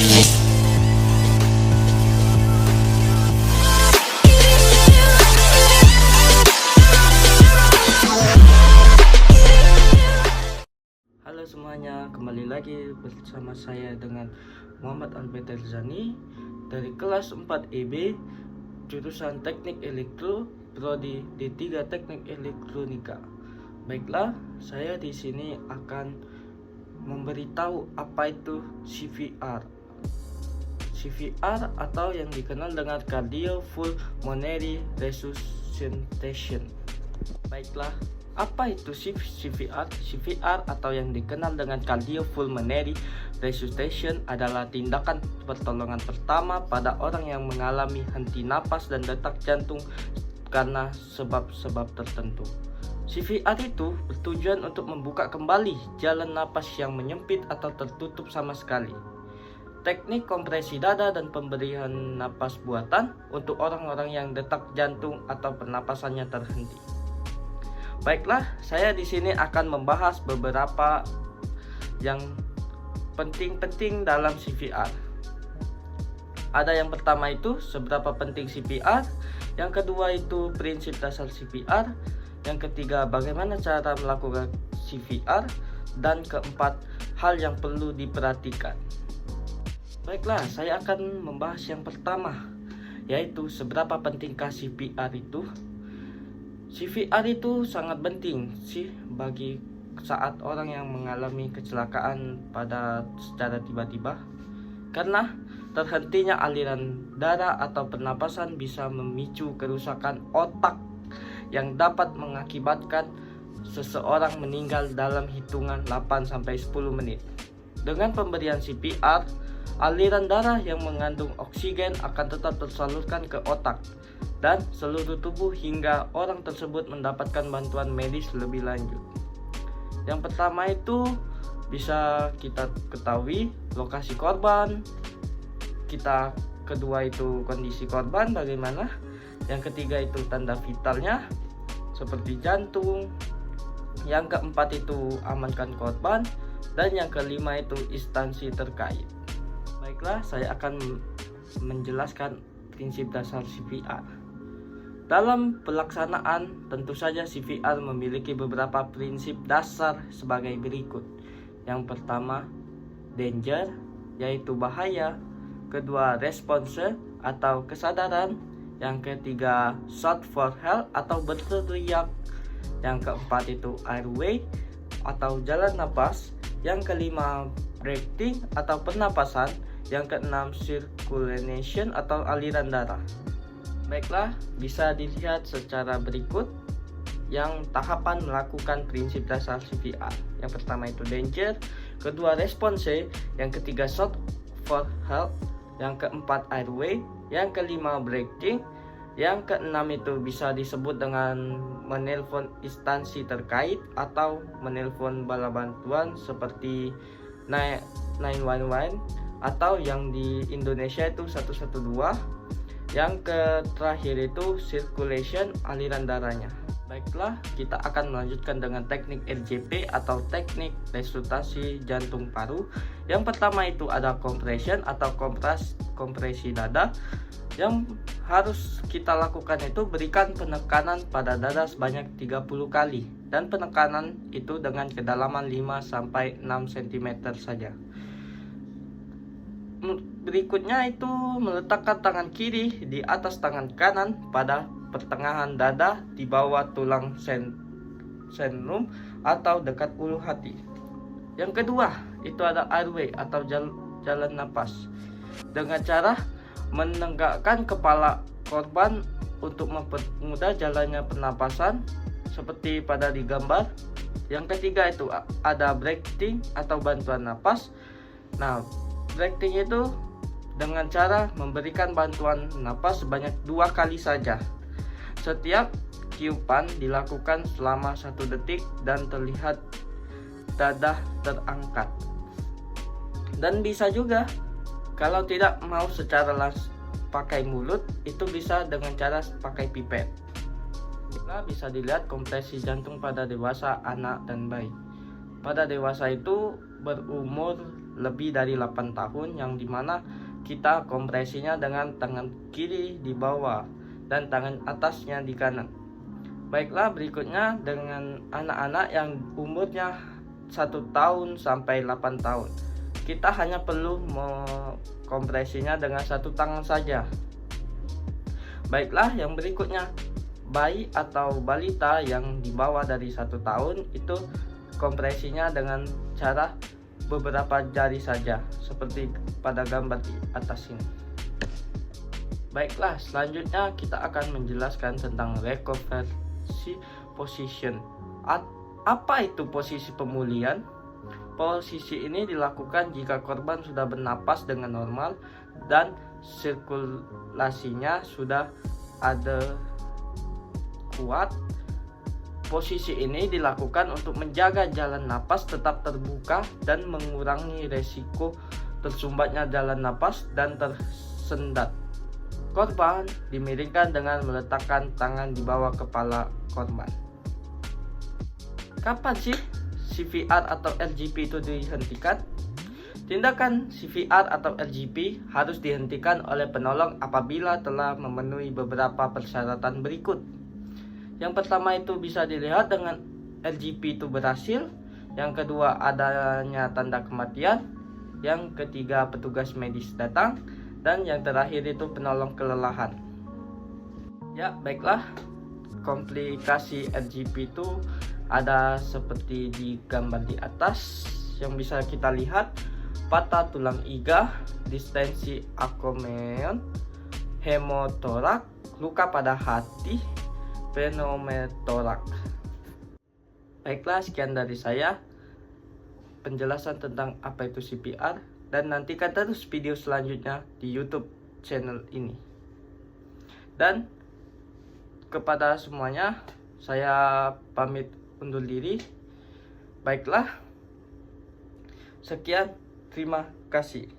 Halo semuanya, kembali lagi bersama saya dengan Muhammad Albeterzani dari kelas 4 EB jurusan Teknik Elektro, prodi D3 Teknik Elektronika. Baiklah, saya di sini akan memberitahu apa itu CVR. CVR atau yang dikenal dengan Cardiopulmonary Resuscitation. Baiklah, apa itu CVR? CVR atau yang dikenal dengan Cardiopulmonary Resuscitation adalah tindakan pertolongan pertama pada orang yang mengalami henti napas dan detak jantung karena sebab-sebab tertentu. CVR itu bertujuan untuk membuka kembali jalan napas yang menyempit atau tertutup sama sekali. Teknik kompresi dada dan pemberian napas buatan untuk orang-orang yang detak jantung atau pernapasannya terhenti. Baiklah, saya di sini akan membahas beberapa yang penting-penting dalam CVR. Ada yang pertama itu seberapa penting CPR, yang kedua itu prinsip dasar CPR, yang ketiga bagaimana cara melakukan CVR, dan keempat hal yang perlu diperhatikan. Baiklah, saya akan membahas yang pertama, yaitu seberapa pentingkah CPR itu. CVR itu sangat penting sih bagi saat orang yang mengalami kecelakaan pada secara tiba-tiba, karena terhentinya aliran darah atau pernapasan bisa memicu kerusakan otak yang dapat mengakibatkan seseorang meninggal dalam hitungan 8-10 menit. Dengan pemberian CPR, aliran darah yang mengandung oksigen akan tetap tersalurkan ke otak dan seluruh tubuh hingga orang tersebut mendapatkan bantuan medis lebih lanjut. Yang pertama itu bisa kita ketahui lokasi korban, kedua itu kondisi korban bagaimana, yang ketiga itu tanda vitalnya seperti jantung, yang keempat itu amankan korban, dan yang kelima itu instansi terkait. Baiklah, saya akan menjelaskan prinsip dasar CPR. Dalam pelaksanaan, tentu saja CPR memiliki beberapa prinsip dasar sebagai berikut. Yang pertama, danger, yaitu bahaya. Kedua, response atau kesadaran. Yang ketiga, shout for help atau berteriak. Yang keempat itu airway atau jalan napas. Yang kelima, breathing atau pernapasan. Yang keenam, circulation atau aliran darah. Baiklah, bisa dilihat secara berikut yang tahapan melakukan prinsip dasar CPR. Yang pertama itu danger, kedua response, yang ketiga shout for help, yang keempat airway, yang kelima breathing, yang keenam itu bisa disebut dengan menelpon instansi terkait atau menelpon bala bantuan seperti 911 atau yang di Indonesia itu 112. Yang terakhir itu circulation, aliran darahnya. Baiklah, kita akan melanjutkan dengan teknik RJP atau teknik resusitasi jantung paru. Yang pertama itu ada compression atau kompresi dada. Yang harus kita lakukan itu berikan penekanan pada dada sebanyak 30 kali, dan penekanan itu dengan kedalaman 5-6 cm saja. Berikutnya itu meletakkan tangan kiri di atas tangan kanan pada pertengahan dada di bawah tulang sternum atau dekat ulu hati. Yang kedua itu ada airway atau jalan napas, dengan cara menegakkan kepala korban untuk mempermudah jalannya pernapasan seperti pada di gambar. Yang ketiga itu ada breathing atau bantuan napas. Nah, breathing itu dengan cara memberikan bantuan napas sebanyak 2 kali saja. Setiap tiupan dilakukan selama 1 detik dan terlihat dada terangkat. Dan bisa juga kalau tidak mau secara langsung pakai mulut, itu bisa dengan cara pakai pipet. Nah, bisa dilihat kompresi jantung pada dewasa, anak, dan bayi. Pada dewasa itu berumur lebih dari 8 tahun, yang dimana kita kompresinya dengan tangan kiri di bawah dan tangan atasnya di kanan. Baiklah, berikutnya dengan anak-anak yang umurnya 1 tahun sampai 8 tahun. Kita hanya perlu kompresinya dengan satu tangan saja. Baiklah, yang berikutnya, bayi atau balita yang di bawah dari 1 tahun itu kompresinya dengan cara beberapa jari saja, seperti pada gambar di atas ini. Baiklah, selanjutnya kita akan menjelaskan tentang recovery position. Apa itu posisi pemulihan? Posisi ini dilakukan jika korban sudah bernapas dengan normal dan sirkulasinya sudah ada kuat. Posisi ini dilakukan untuk menjaga jalan napas tetap terbuka dan mengurangi resiko tersumbatnya jalan napas dan tersendat. Korban dimiringkan dengan meletakkan tangan di bawah kepala korban. Kapan sih CPR atau RGP itu dihentikan? Tindakan CPR atau RGP harus dihentikan oleh penolong apabila telah memenuhi beberapa persyaratan berikut. Yang pertama itu bisa dilihat dengan RGP itu berhasil. Yang kedua, adanya tanda kematian. Yang ketiga, petugas medis datang. Dan yang terakhir itu penolong kelelahan. Ya, baiklah. Komplikasi RGP itu ada seperti di gambar di atas yang bisa kita lihat: patah tulang iga, distensi acromion, hemotorak, luka pada hati, pneumotorak. Baiklah, sekian dari saya penjelasan tentang apa itu CPR, dan nantikan terus video selanjutnya di YouTube channel ini. Dan kepada semuanya, saya pamit undur diri. Baiklah, sekian, terima kasih.